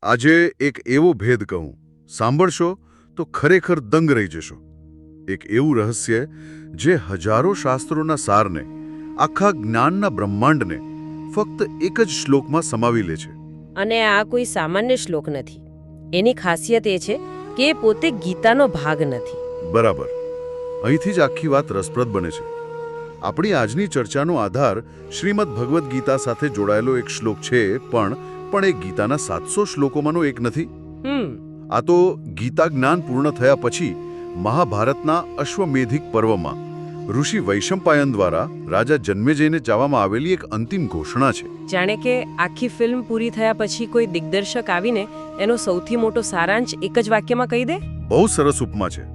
આજે એક એવો ભેદ કહું, સાંભળશો તો ખરેખર દંગ રહી જશો. એક એવું રહસ્ય જે હજારો શાસ્ત્રોના સારને, આખા જ્ઞાનના બ્રહ્માંડને ફક્ત એક જ શ્લોકમાં સમાવી લે છે. અને આ કોઈ સામાન્ય શ્લોક નથી. એની ખાસિયત એ છે કે એ પોતે ગીતાનો ભાગ નથી. બરાબર. અહીંથી જ આખી વાત રસપ્રદ બને છે. આપણી આજની ચર્ચાનો આધાર શ્રીમદ ભગવદ્ ગીતા સાથે જોડાયેલો એક શ્લોક છે, પણ એ ગીતાના 700 શ્લોકોમાંનો એક નથી. આ તો ગીતા જ્ઞાન પૂર્ણ થયા પછી મહાભારતના અશ્વમેધિક પર્વમાં ઋષિ વૈશંપાયન દ્વારા રાજા જન્મેજયને ચાવવામાં આવેલી એક અંતિમ ઘોષણા છે. જાણે કે આખી ફિલ્મ પૂરી થયા પછી કોઈ દિગ્દર્શક આવીને એનો સૌથી મોટો સારાંશ એક જ વાક્યમાં કહી દે. બહુ સરસ ઉપમા છે.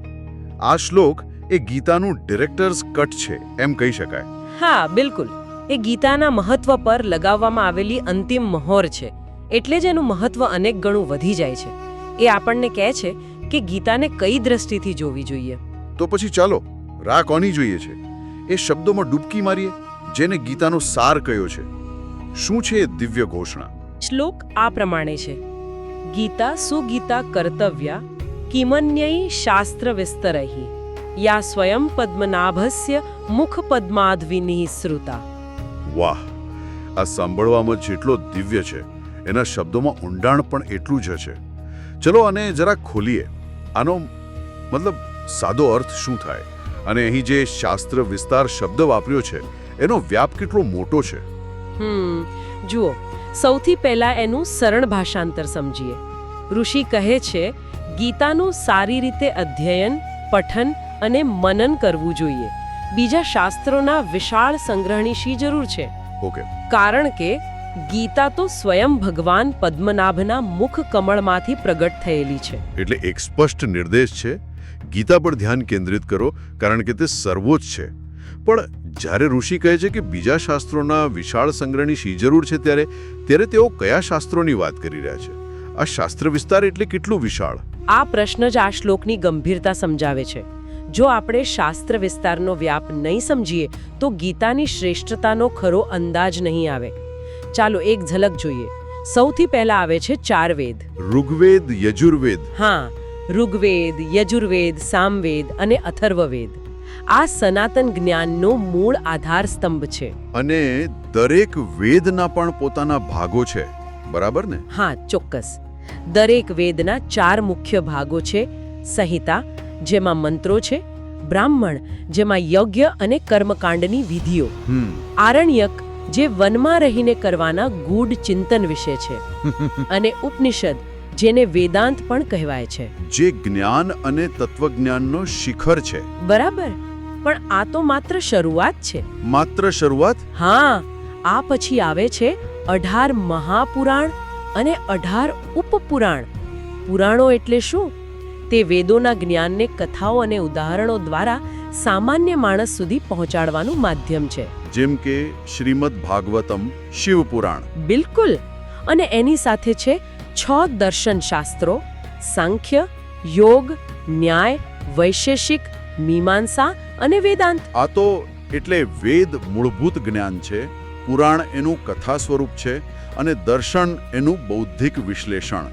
આ શ્લોક એ ગીતાનું ડિરેક્ટર્સ કટ છે એમ કહી શકાય. હા, બિલકુલ. એ ગીતાના મહત્વ પર લગાવવામાં આવેલી અંતિમ મહોર છે. એટલે જ એનું મહત્વ અનેક ગણું વધી જાય છે. એ આપણને કહે છે કે ગીતાને કઈ દ્રષ્ટિથી જોવી જોઈએ. તો પછી ચાલો રાહ કોની જોઈએ છે એ શબ્દોમાં ડૂબકી મારીએ, જેને ગીતાનો સાર કયો છે. શું છે એ દિવ્ય ઘોષણા? શ્લોક આ પ્રમાણે છે: ગીતા સુગીતા કર્તવ્યા કિમન્યૈ શાસ્ત્ર વિસ્તરૈ યા સ્વયં પદ્મનાભસ્ય મુખ પદ્માદ્વિનિ શ્રુતા. વાહ! આ સાંભળવામાં જેટલો દિવ્ય છે, એના શબ્દોમાં ઊંડાણ પણ એટલું જ છે. ચલો આને જરા ખોલીએ. આનો મતલબ સાદો અર્થ શું થાય, અને અહીં જે શાસ્ત્ર વિસ્તાર શબ્દ વાપર્યો છે એનો વ્યાપ કેટલો મોટો છે. જુઓ, સૌથી પહેલા એનું સરળ ભાષાંતર સમજીએ. ઋષિ કહે છે ગીતાનું સારી રીતે અધ્યયન, પઠન અને મનન કરવું જોઈએ. બીજા શાસ્ત્રોના વિશાળ સંગ્રહની શી જરૂર છે? ઓકે. કારણ કે ગીતા તો સ્વયં ભગવાન પદ્મનાભના મુખ કમળમાંથી પ્રગટ થયેલી છે. એટલે એક સ્પષ્ટ નિર્દેશ છે, ગીતા પર ધ્યાન કેન્દ્રિત કરો, કારણ કે તે સર્વોચ્ચ છે. પણ જ્યારે ઋષિ કહે છે કે બીજા શાસ્ત્રોના વિશાળ સંગ્રહની શી જરૂર છે, ત્યારે તેઓ કયા શાસ્ત્રોની વાત કરી રહ્યા છે? આ શાસ્ત્ર વિસ્તાર એટલે કેટલું વિશાળ? આ પ્રશ્ન જ આ શ્લોકની ગંભીરતા સમજાવે છે. જો આપણે શાસ્ત્ર વિસ્તારનો વ્યાપ નહીં સમજીએ તો ગીતાની શ્રેષ્ઠતાનો ખરો અંદાજ નહીં આવે. ચાલો એક ઝલક જોઈએ. સૌથી પહેલા આવે છે 4 વેદ: ઋગ્વેદ, યજુર્વેદ. હા, ઋગ્વેદ, યજુર્વેદ, સામવેદ અને અથર્વવેદ. આ સનાતન જ્ઞાનનો મૂળ આધાર સ્તંભ છે. અને દરેક વેદના પણ પોતાના ભાગો છે, બરાબર ને? હા, ચોક્કસ. દરેક વેદના 4 મુખ્ય ભાગો છે: સંહિતા, જેમાં મંત્રો છે; બ્રાહ્મણ, જેમાં યજ્ઞ અને કર્મકાંડની વિધિઓ; આરણ્યક, જે વનમાં રહીને કરવાના ગૂઢ ચિંતન વિશે છે; અને ઉપનિષદ, જેને વેદાંત પણ કહેવાય છે, જે જ્ઞાન અને તત્વજ્ઞાનનો શિખર છે. બરાબર. પણ આ તો માત્ર શરૂઆત છે. માત્ર શરૂઆત? હા, આ પછી આવે છે 18 મહાપુરાણ અને 18 ઉપપુરાણ. પુરાણો એટલે શું? તે વેદોના જ્ઞાનને કથાઓ અને ઉદાહરણો દ્વારા સામાન્ય માણસ સુધી પહોંચાડવાનું માધ્યમ છે. જેમ કે શ્રીમદ ભાગવતમ, શિવપુરાણ. બિલકુલ. અને એની સાથે છે 6 દર્શન શાસ્ત્રો: સાંખ્ય, યોગ, ન્યાય, વૈશેષિક, મીમાંસા અને વેદાંત. આ તો એટલે વેદ મૂળભૂત જ્ઞાન છે, પુરાણ એનું કથા સ્વરૂપ છે, અને દર્શન એનું બૌદ્ધિક વિશ્લેષણ.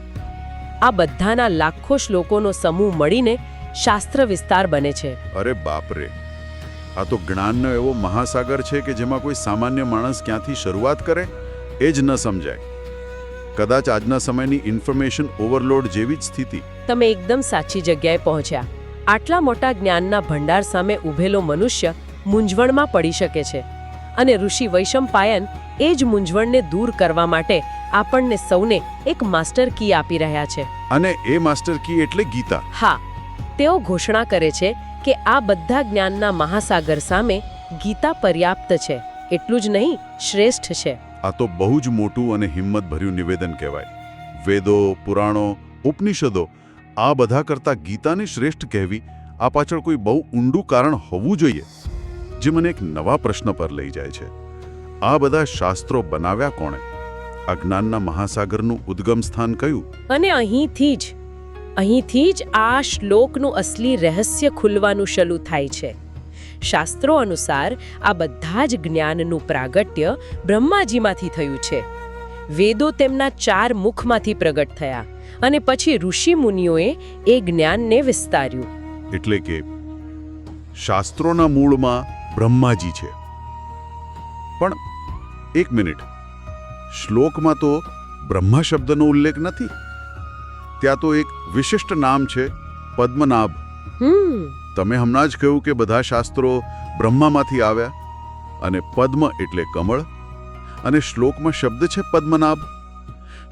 આ બધાના લાખો શ્લોકોનો સમૂહ મળીને શાસ્ત્ર વિસ્તાર બને છે. અરે બાપરે! આ તો જ્ઞાનનો એવો મહાસાગર છે કે જેમાં કોઈ સામાન્ય માણસ ક્યાંથી શરૂઆત કરે એ જ ન સમજાય. કદાચ આજના સમયની ઇન્ફોર્મેશન ઓવરલોડ જેવી જ સ્થિતિ. તમે એકદમ સાચી જગ્યાએ પહોંચ્યા. આટલા મોટા જ્ઞાનના ભંડાર સામે ઊભેલો મનુષ્ય મૂંઝવણમાં પડી શકે છે. અને ઋષિ વૈશંપાયન એ જ મૂંઝવણને દૂર કરવા માટે આપણને સૌને એક માસ્ટર કી આપી રહ્યા છે. અને એ માસ્ટર કી એટલે ગીતા. હા, તેઓ ઘોષણા કરે છે કે આ બધા જ્ઞાનના મહાસાગર સામે ગીતા પર્યાપ્ત છે. એટલું જ નહીં, શ્રેષ્ઠ છે. આ તો બહુ જ મોટું અને હિંમતભર્યું નિવેદન કહેવાય. વેદો, પુરાણો, ઉપનિષદો આ બધા કરતાં ગીતાને શ્રેષ્ઠ કહેવી, આ પાછળ કોઈ બહુ ઊંડું કારણ હોવું જોઈએ, જે મને એક નવા પ્રશ્ન પર લઈ જાય છે. આ બધા શાસ્ત્રો બનાવ્યા કોણે? આ જ્ઞાનના મહાસાગરનું ઉદ્ગમ સ્થાન કયું? અને અહીંથી જ આ શ્લોકનું અસલી રહસ્ય ખુલવાનું શરૂ થાય છે. શાસ્ત્રો અનુસાર આ બધા જ જ્ઞાનનું પ્રાગટ્ય બ્રહ્માજીમાંથી થયું છે. વેદો તેમના 4 મુખમાંથી પ્રગટ થયા અને પછી ઋષિ મુનિઓએ એ જ્ઞાનને વિસ્તાર્યું. એટલે કે શાસ્ત્રોના મૂળમાં બ્રહ્માજી છે. પણ એક મિનિટ, શ્લોકમાં તો બ્રહ્મા શબ્દનો ઉલ્લેખ નથી. ત્યાં તો એક વિશિષ્ટ નામ છે, પદ્મનાભ. તમે હમણાં જ કહ્યું કે બધા શાસ્ત્રો બ્રહ્મામાંથી આવ્યા, અને પદ્મ એટલે કમળ, અને શ્લોકમાં શબ્દ છે પદ્મનાભ.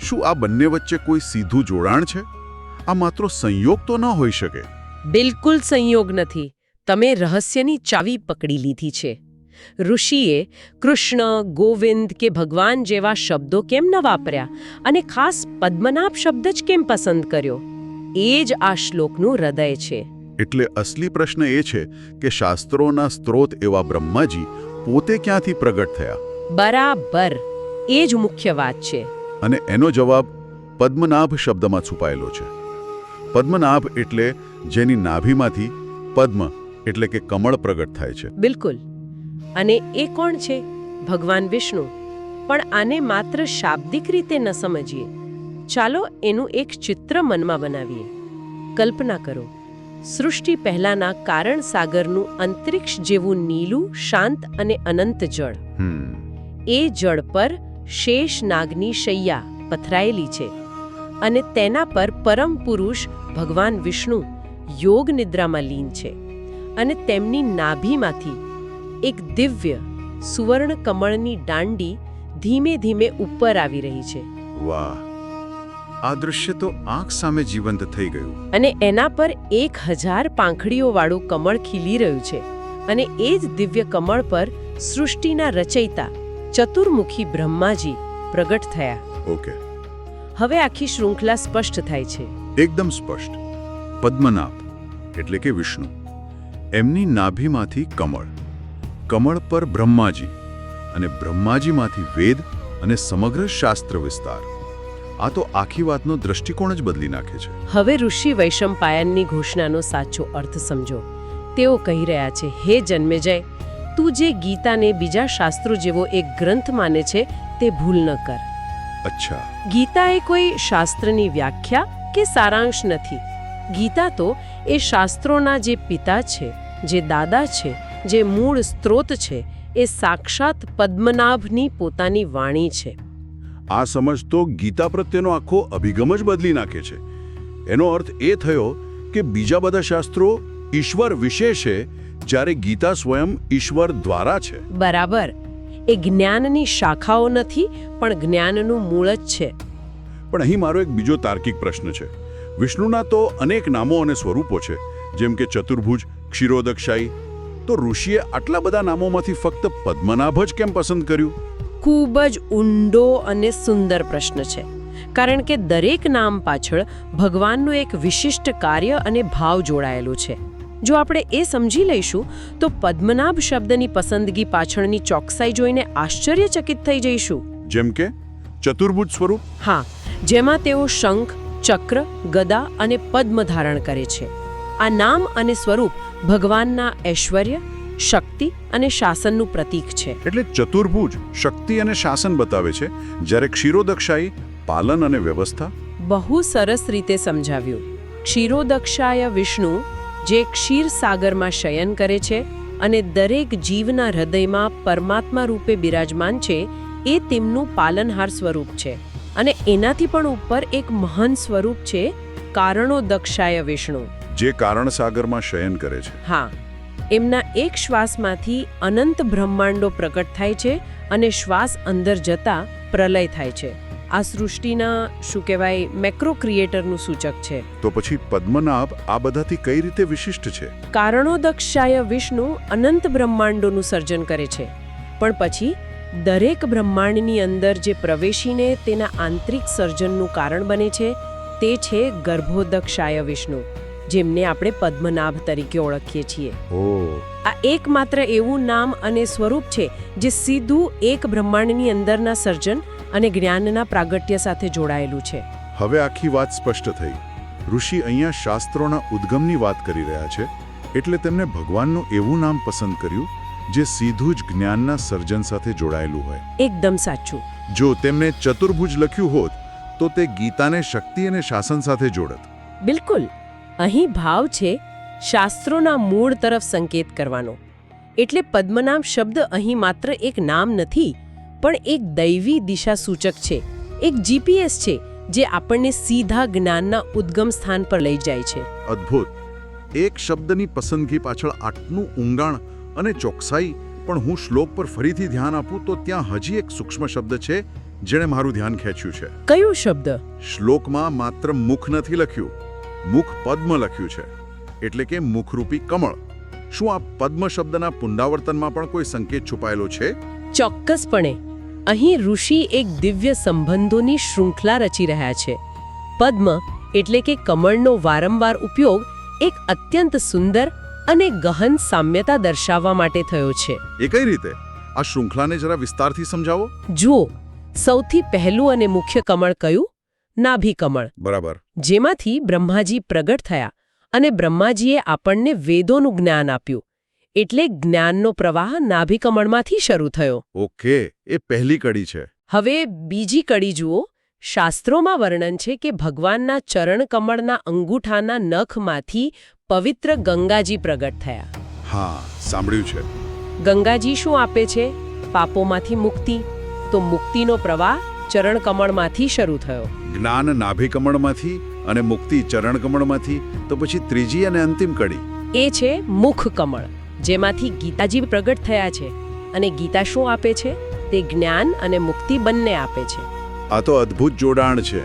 શું આ બંને વચ્ચે કોઈ સીધું જોડાણ છે? આ માત્ર સંયોગ તો ન હોઈ શકે. બિલકુલ સંયોગ નથી. તમે રહસ્યની ચાવી પકડી લીધી છે. ઋષિએ કૃષ્ણ, ગોવિંદ કે ભગવાન જેવા શબ્દો કેમ ન વાપર્યા અને ખાસ પદ્મનાભ શબ્દ જ કેમ પસંદ કર્યો? એ જ આ શ્લોકનું હૃદય છે. એટલે અસલી પ્રશ્ન એ છે કે શાસ્ત્રોના સ્ત્રોત એવા બ્રહ્માજી પોતે ક્યાંથી પ્રગટ થયા? બરાબર, એ જ મુખ્ય વાત છે. અને એનો જવાબ પદ્મનાભ શબ્દમાં છુપાયેલો છે. પદ્મનાભ એટલે જેની નાભીમાંથી પદ્મ એટલે કે કમળ પ્રગટ થાય છે. બિલકુલ. અને એ કોણ છે? ભગવાન વિષ્ણુ. પણ આને માત્ર શાબ્દિક રીતે ન સમજીએ. ચાલો એનું એક ચિત્ર મનમાં બનાવીએ. કલ્પના કરો, સૃષ્ટિ પહેલાના કારણ સાગરનું અંતરિક્ષ જેવું નીલું, શાંત અને અનંત જળ. એ જળ પર શેષ નાગની શૈયા પથરાયેલી છે અને તેના પર પરમ પુરુષ ભગવાન વિષ્ણુ યોગ નિદ્રામાં લીન છે. અને તેમની નાભીમાંથી એક દિવ્ય સુવર્ણ કમળની દાંડી ધીમે ધીમે ઉપર આવી રહી છે. વાહ, આ દૃશ્ય તો આંખ સામે જીવંત થઈ ગયું. અને એના પર 1000 પાંખડીઓવાળું કમળ ખીલી રહ્યું છે. અને એ જ દિવ્ય કમળ પર સૃષ્ટિના રચયિતા ચતુર્મુખી બ્રહ્માજી પ્રગટ થયા. ઓકે, હવે આખી શૃંખલા સ્પષ્ટ થાય છે. એકદમ સ્પષ્ટ. પદ્મનાભ એટલે કે વિષ્ણુ, એમની નાભીમાંથી કમળ, કમળ પર બ્રહ્માજી, અને બ્રહ્માજીમાંથી વેદ અને સમગ્ર શાસ્ત્ર વિસ્તાર. આ તો આખી વાતનો દૃષ્ટિકોણ જ બદલી નાખે છે. હવે ઋષિ વૈશંપાયનની ઘોષણાનો સાચો અર્થ સમજો. તેઓ કહી રહ્યા છે, હે જન્મેજય, તું જે ગીતાને બીજા શાસ્ત્રો જેવો એક ગ્રંથ માને છે તે ભૂલ ન કર. અચ્છા, ગીતા એ કોઈ શાસ્ત્રની વ્યાખ્યા કે સારાંશ નથી. ગીતા તો એ શાસ્ત્રોના જે પિતા છે, જે દાદા છે, જે મૂળ સ્ત્રોત છે, એ સાક્ષાત પદ્મનાભની પોતાની વાણી છે. આ સમજ તો ગીતા પ્રત્યેનો આખો અભિગમ જ બદલી નાખે છે. એનો અર્થ એ થયો કે બીજા બધા શાસ્ત્રો ઈશ્વર વિશે છે, જ્યારે ગીતા સ્વયં ઈશ્વર દ્વારા છે. બરાબર. એ જ્ઞાનની શાખાઓ નથી, પણ જ્ઞાનનું મૂળ જ છે. પણ અહીં મારો એક બીજો તાર્કિક પ્રશ્ન છે. વિષ્ણુના તો અનેક નામો અને સ્વરૂપો છે, જેમ કે ચતુર્ભુજ, ક્ષીરોદક્ષાયી. તો ઋષિએ આટલા બધા નામોમાંથી ફક્ત પદ્મનાભ જ કેમ પસંદ કર્યું? ખૂબ જ ઊંડો અને સુંદર પ્રશ્ન છે. કારણ કે દરેક નામ પાછળ ભગવાનનું એક વિશિષ્ટ કાર્ય અને ભાવ જોડાયેલો છે. જો આપણે એ સમજી લઈશું તો પદ્મનાભ શબ્દની પસંદગી પાછળની ચોકસાઈ જોઈને આશ્ચર્યચકિત થઈ જઈશું. જેમ કે ચતુર્ભુજ સ્વરૂપ? હા, જેમાં તેઓ શંખ, ચક્ર, ગદા અને પદ્મ ધારણ કરે છે. આ નામ અને સ્વરૂપ ભગવાનના ઐશ્વર્ય, શક્તિ અને શાસનનું પ્રતીક છે. એટલે ચતુર્ભુજ શક્તિ અને શાસન બતાવે છે, જ્યારે ક્ષીરોદક્ષાયી પાલન અને વ્યવસ્થા. બહુ સરસ રીતે સમજાવ્યું. ક્ષીરોદક્ષાય વિષ્ણુ, જે ક્ષીર સાગરમાં શયન કરે છે અને દરેક જીવના હૃદયમાં પરમાત્મા રૂપે બિરાજમાન છે, એ તેમનું પાલનહાર સ્વરૂપ છે. અને એનાથી પણ ઉપર એક મહાન સ્વરૂપ છે, કારણોદક્ષાય વિષ્ણુ, જે કારણ સાગરમાં શયન કરે છે. હા, એમના એક શ્વાસમાંથી અનંત બ્રહ્માંડો પ્રગટ થાય છે અને શ્વાસ અંદર જતા પ્રલય થાય છે. આ સૃષ્ટિના શું કહેવાય મેક્રો ક્રિએટરનું સૂચક છે. તો પછી પદ્મનાભ આ બધાથી કઈ રીતે વિશિષ્ટ છે? કારણોદક્ષાય વિષ્ણુ અનંત બ્રહ્માંડોનું સર્જન કરે છે, પણ પછી દરેક બ્રહ્માંડની અંદર જે પ્રવેશીને તેના આંતરિક સર્જનનું કારણ બને છે તે છે ગર્ભોદક્ષાય વિષ્ણુ, જેમને આપણે પદ્મનાભ તરીકે ઓળખીએ છીએ. આ એકમાત્ર એવું નામ અને સ્વરૂપ છે જે સીધું એક બ્રહ્માંડની અંદરના સર્જન અને જ્ઞાનના પ્રાગટ્ય સાથે જોડાયેલું છે. હવે આખી વાત સ્પષ્ટ થઈ. ઋષિ અહીંયા શાસ્ત્રોના ઉદ્ગમની વાત કરી રહ્યા છે, એટલે તેમણે ભગવાનનું એવું નામ પસંદ કર્યું જે સીધું જ જ્ઞાનના સર્જન સાથે જોડાયેલું હોય. એકદમ સાચું. જો તેમને ચતુર્ભુજ લખ્યું હોત તો તે ગીતાને શક્તિ અને શાસન સાથે જોડત. બિલકુલ. અહીં ભાવ છે શાસ્ત્રોના મૂળ તરફ સંકેત કરવાનો. એટલે પદ્મનાભ શબ્દ અહીં માત્ર એક નામ નથી, પણ એક દૈવી દિશા સૂચક છે, એક જીપીએસ છે જે આપણને સીધા જ્ઞાનના ઉદ્ગમ સ્થાન પર લઈ જાય છે. અદ્ભુત. એક શબ્દની પસંદગી પાછળ આટલું ઊંડાણ અને ચોકસાઈ. પણ હું શ્લોક પર ફરીથી ધ્યાન આપું તો ત્યાં હજી એક સૂક્ષ્મ શબ્દ છે જેણે મારું ધ્યાન ખેંચ્યું છે. કયું શબ્દ? શ્લોકમાં માત્ર મુખ નથી લખ્યું, મુખ પદ્મ લખ્યું છે, એટલે કે મુખરૂપી કમળ. શું આ પદ્મ શબ્દના પુનરાવર્તનમાં પણ કોઈ સંકેત છુપાયેલો છે? ચોક્કસપણે. અહીં ઋષિ એક દિવ્ય સંબંધોની શૃંખલા રચી રહ્યા છે. પદ્મ એટલે કે કમળનો વારંવાર ઉપયોગ એક અત્યંત સુંદર અને ગહન સામ્યતા દર્શાવવા માટે થયો છે. એ કઈ રીતે? આ શૃંખલાને જરા વિસ્તારથી સમજાવો. જુઓ, સૌથી પહેલું અને મુખ્ય કમળ કયું? નાભી કમળ. બરાબર. જેમાંથી બ્રહ્માજી પ્રગટ થયા અને બ્રહ્માજીએ આપણને વેદોનું જ્ઞાન આપ્યું. એટલે જ્ઞાનનો પ્રવાહ નાભી કમળમાંથી શરૂ થયો. ઓકે, એ પહેલી કડી છે. હવે બીજી કડી જુઓ. શાસ્ત્રોમાં વર્ણન છે કે ભગવાનના ચરણ કમળના અંગૂઠાના નખમાંથી પવિત્ર ગંગાજી પ્રગટ થયા. હા, સાંભળ્યું છે. ગંગાજી શું આપે છે? પાપોમાંથી મુક્તિ. તો મુક્તિનો પ્રવાહ ચરણકમળમાંથી શરૂ થયો. જ્ઞાન નાભિકમળમાંથી અને મુક્તિ ચરણકમળમાંથી. તો પછી ત્રીજી અને અંતિમ કડી એ છે મુખ કમળ, જેમાંથી ગીતાજી પ્રગટ થયા છે. અને ગીતા શું આપે છે? તે જ્ઞાન અને મુક્તિ બંને આપે છે. આ તો અદ્ભુત જોડાણ છે.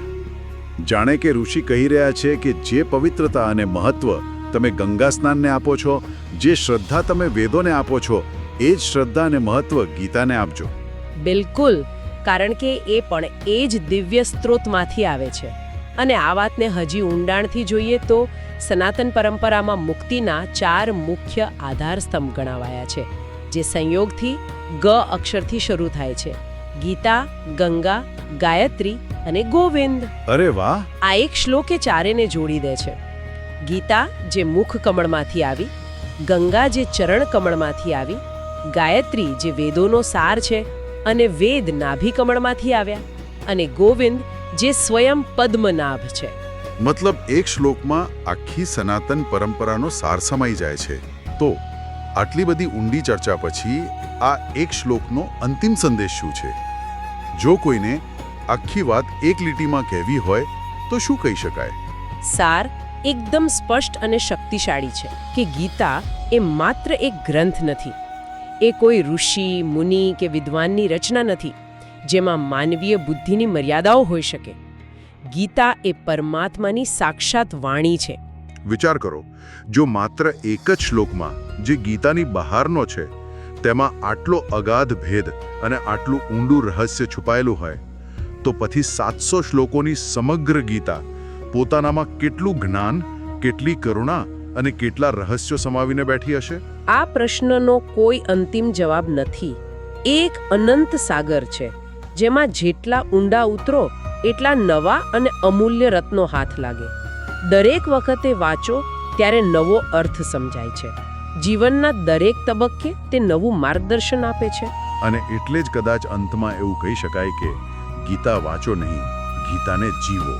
જાણે કે ઋષિ કહી રહ્યા છે કે જે પવિત્રતા અને મહત્વ તમે ગંગા સ્નાનને આપો છો, જે શ્રદ્ધા તમે વેદોને આપો છો, એ જ શ્રદ્ધા અને મહત્વ ગીતાને આપજો. બિલકુલ, કારણ કે એ પણ એ જ દિવ્ય સ્ત્રોતમાંથી આવે છે. અને આ વાતને હજી ઊંડાણથી જોઈએ તો સનાતન પરંપરામાં મુક્તિના 4 મુખ્ય આધારસ્તંભ ગણાવાયા છે, જે સંયોગથી ગ અક્ષરથી શરૂ થાય છે. ગીતા, ગંગા, ગાયત્રી અને ગોવિંદ. અરે વાહ! આ એક શ્લોકે ચારેને જોડી દે છે. ગીતા જે મુખ કમળમાંથી આવી, ગંગા જે ચરણ કમળમાંથી આવી, ગાયત્રી જે વેદોનો સાર છે અને વેદ નાભી કમળમાંથી આવ્યા, અને ગોવિંદ જે સ્વયં પદ્મનાભ છે. મતલબ એક શ્લોકમાં આખી સનાતન પરંપરાનો સાર સમાઈ જાય છે. તો આટલી બધી ઊંડી ચર્ચા પછી આ એક શ્લોકનો અંતિમ સંદેશ શું છે? જો કોઈને આખી વાત એક લીટીમાં કહેવી હોય તો શું કહી શકાય? સાર એકદમ સ્પષ્ટ અને શક્તિશાળી છે કે ગીતા એ માત્ર એક ગ્રંથ નથી. એ કોઈ ઋષિ, મુનિ કે વિદ્વાનની રચના નથી જેમાં માનવીય બુદ્ધિની મર્યાદાઓ હોઈ શકે. ગીતા એ પરમાત્માની સાક્ષાત વાણી છે. વિચાર કરો, જો માત્ર એક જ શ્લોકમાં જે ગીતાની બહારનો છે તેમાં આટલો અગાધ ભેદ અને આટલું ઊંડું રહસ્ય છુપાયેલું હોય, તો પછી 700 શ્લોકોની સમગ્ર ગીતા પોતાનામાં કેટલું જ્ઞાન, કેટલી કરુણા અને કેટલા રહસ્યો સમાવીને બેઠી હશે? આ પ્રશ્નનો કોઈ અંતિમ જવાબ નથી. એક અનંત સાગર છે જેમાં જેટલા ઊંડા ઉતરો એટલા નવા અને અમૂલ્ય રત્નો હાથ લાગે. દરેક વખતે વાંચો ત્યારે નવો અર્થ સમજાય છે. જીવનના દરેક તબક્કે તે નવું માર્ગદર્શન આપે છે. અને એટલે જ કદાચ અંતમાં એવું કહી શકાય કે ગીતા વાંચો નહીં, ગીતાને જીવો.